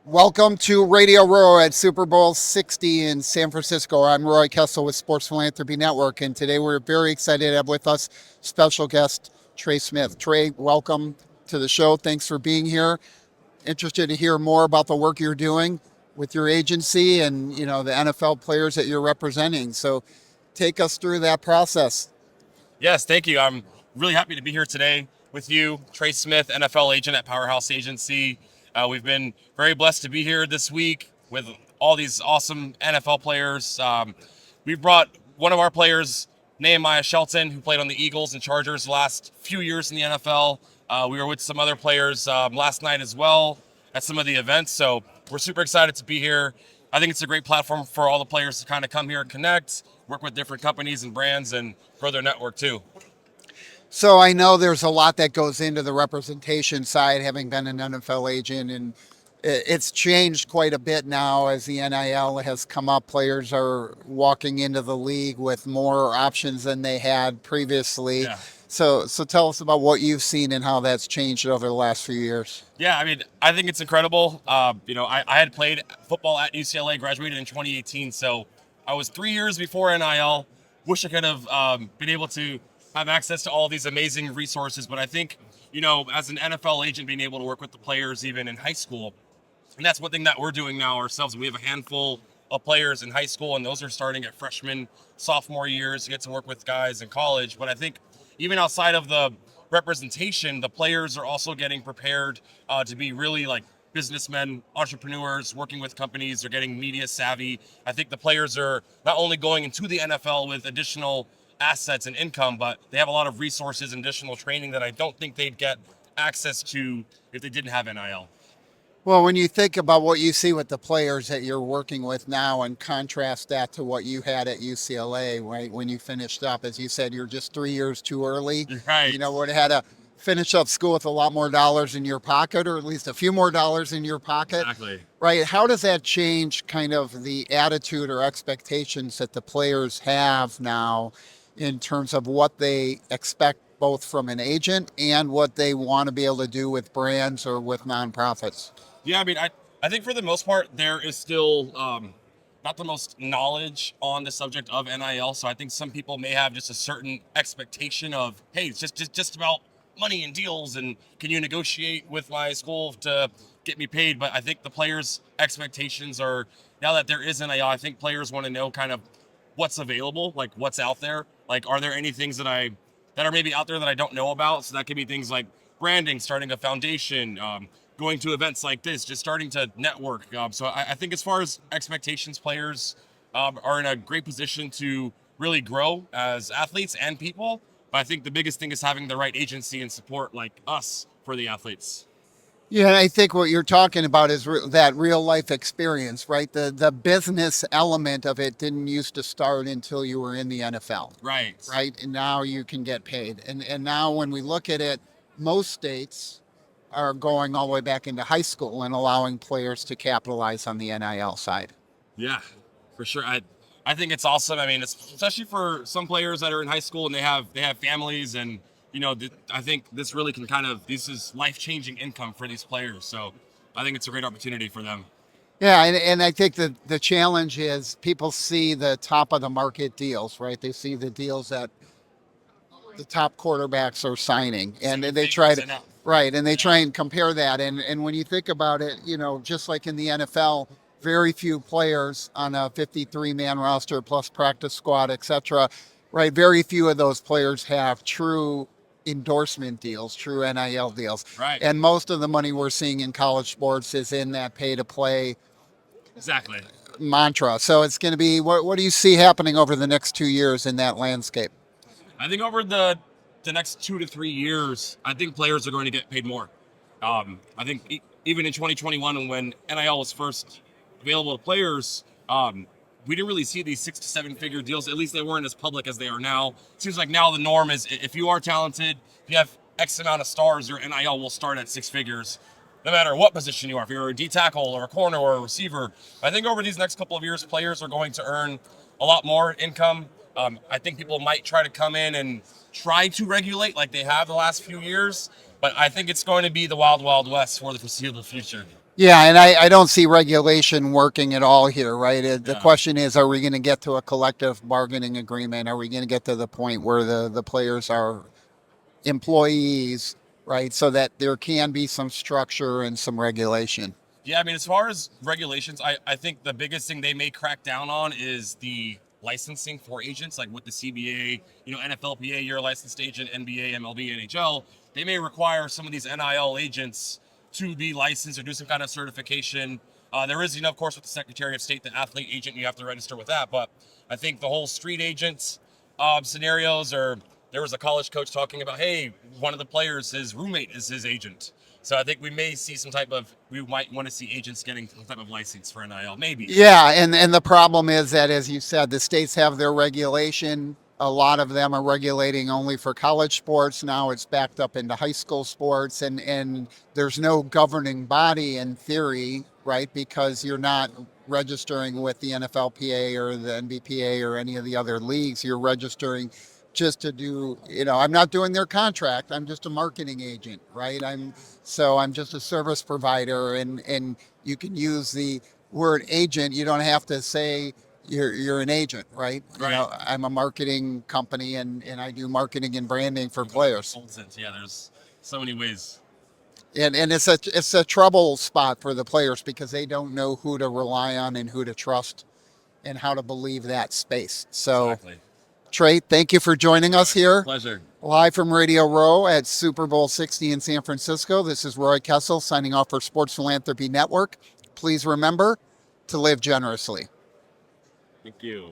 Welcome to Radio Row at Super Bowl 60 in San Francisco. I'm Roy Kessel with Sports Philanthropy Network, and today we're very excited to have with us special guest Trae Smith. Trae, welcome to the show. Thanks for being here. Interested to hear more about the work you're doing with your agency and the NFL players that you're representing. So take us through that process. Yes, thank you. I'm really happy to be here today with you, Trae Smith, NFL agent at PowerHaus Agency. We've been very blessed to be here this week with all these awesome NFL players. We've brought one of our players, Nehemiah Shelton, who played on the Eagles and Chargers the last few years in the NFL. We were with some other players last night as well at some of the events. So we're super excited to be here. I think it's a great platform for all the players to kind of come here and connect, work with different companies and brands, and grow their network too. So I know there's a lot that goes into the representation side, having been an NFL agent, and it's changed quite a bit now as the NIL has come up. Players are walking into the league with more options than they had previously. Yeah. So tell us about what you've seen and how that's changed over the last few years. Yeah, I mean, I think it's incredible. I had played football at UCLA, graduated in 2018, so I was 3 years before NIL. Wish I could have been able to have access to all these amazing resources, but I think, as an NFL agent, being able to work with the players even in high school, and that's one thing that we're doing now ourselves. We have a handful of players in high school, and those are starting at freshman, sophomore years to get to work with guys in college. But I think even outside of the representation, the players are also getting prepared to be really like businessmen, entrepreneurs, working with companies. They're getting media savvy. I think the players are not only going into the NFL with additional assets and income, but they have a lot of resources and additional training that I don't think they'd get access to if they didn't have NIL. Well, when you think about what you see with the players that you're working with now and contrast that to what you had at UCLA, right? When you finished up, as you said, you're just 3 years too early. Right. Would have had to finish up school with a lot more dollars in your pocket, or at least a few more dollars in your pocket. Exactly. Right. How does that change kind of the attitude or expectations that the players have now in terms of what they expect both from an agent and what they want to be able to do with brands or with nonprofits? Yeah, I mean, I think for the most part, there is still not the most knowledge on the subject of NIL. So I think some people may have just a certain expectation of, hey, it's just about money and deals, and can you negotiate with my school to get me paid? But I think the players' expectations are, now that there is NIL, I think players want to know kind of what's available, like what's out there. Like, are there any things that are maybe out there that I don't know about? So that could be things like branding, starting a foundation, going to events like this, just starting to network. So I think as far as expectations, players are in a great position to really grow as athletes and people. But I think the biggest thing is having the right agency and support like us for the athletes. Yeah, and I think what you're talking about is that real life experience, right? The business element of it didn't used to start until you were in the NFL, Right. right? And now you can get paid. And now when we look at it, most states are going all the way back into high school and allowing players to capitalize on the NIL side. Yeah, for sure. I think it's awesome. I mean, especially for some players that are in high school and they have families, and I think this really can this is life-changing income for these players. So I think it's a great opportunity for them. Yeah, and I think the challenge is people see the top of the market deals, right? They see the deals that the top quarterbacks are signing, and they try to and they try and compare that. And when you think about it, just like in the NFL, very few players on a 53-man roster plus practice squad, etc. Right, very few of those players have true endorsement deals, true NIL deals. Right. And most of the money we're seeing in college sports is in that pay to play Exactly. mantra. So it's going to be, what do you see happening over the next 2 years in that landscape? I think over the next 2 to 3 years, I think players are going to get paid more. I think even in 2021, when NIL was first available to players, we didn't really see these 6 to 7 figure deals. At least they weren't as public as they are now. It seems like now the norm is, if you are talented, if you have X amount of stars, your NIL will start at 6 figures, no matter what position you are. If you're a D tackle or a corner or a receiver, I think over these next couple of years, players are going to earn a lot more income. I think people might try to come in and try to regulate like they have the last few years, but I think it's going to be the wild, wild west for the foreseeable future. Yeah, and I don't see regulation working at all here, right? The Yeah. question is, are we going to get to a collective bargaining agreement? Are we going to get to the point where the players are employees, right? So that there can be some structure and some regulation. Yeah, I mean, as far as regulations, I think the biggest thing they may crack down on is the licensing for agents, like with the CBA, NFLPA, you're a licensed agent, NBA, MLB, NHL. They may require some of these NIL agents to be licensed or do some kind of certification. There is, of course, with the Secretary of State, the athlete agent, you have to register with that. But I think the whole street agents scenarios, or there was a college coach talking about, hey, one of the players, his roommate is his agent. So I think we may see we might want to see agents getting some type of license for NIL, maybe. Yeah, and the problem is that, as you said, the states have their regulation. A lot of them are regulating only for college sports. Now it's backed up into high school sports, and there's no governing body in theory, right? Because you're not registering with the NFLPA or the NBPA or any of the other leagues. You're registering just to do, I'm not doing their contract. I'm just a marketing agent, right? I'm just a service provider, and you can use the word agent. You don't have to say you're an agent, right? Right. I'm a marketing company, and I do marketing and branding for players. Consultant. Yeah, there's so many ways. And it's a trouble spot for the players because they don't know who to rely on and who to trust and how to believe that space. So, Exactly. Trae, thank you for joining us here. Pleasure. Live from Radio Row at Super Bowl 60 in San Francisco. This is Roy Kessel signing off for Sports Philanthropy Network. Please remember to live generously. Thank you.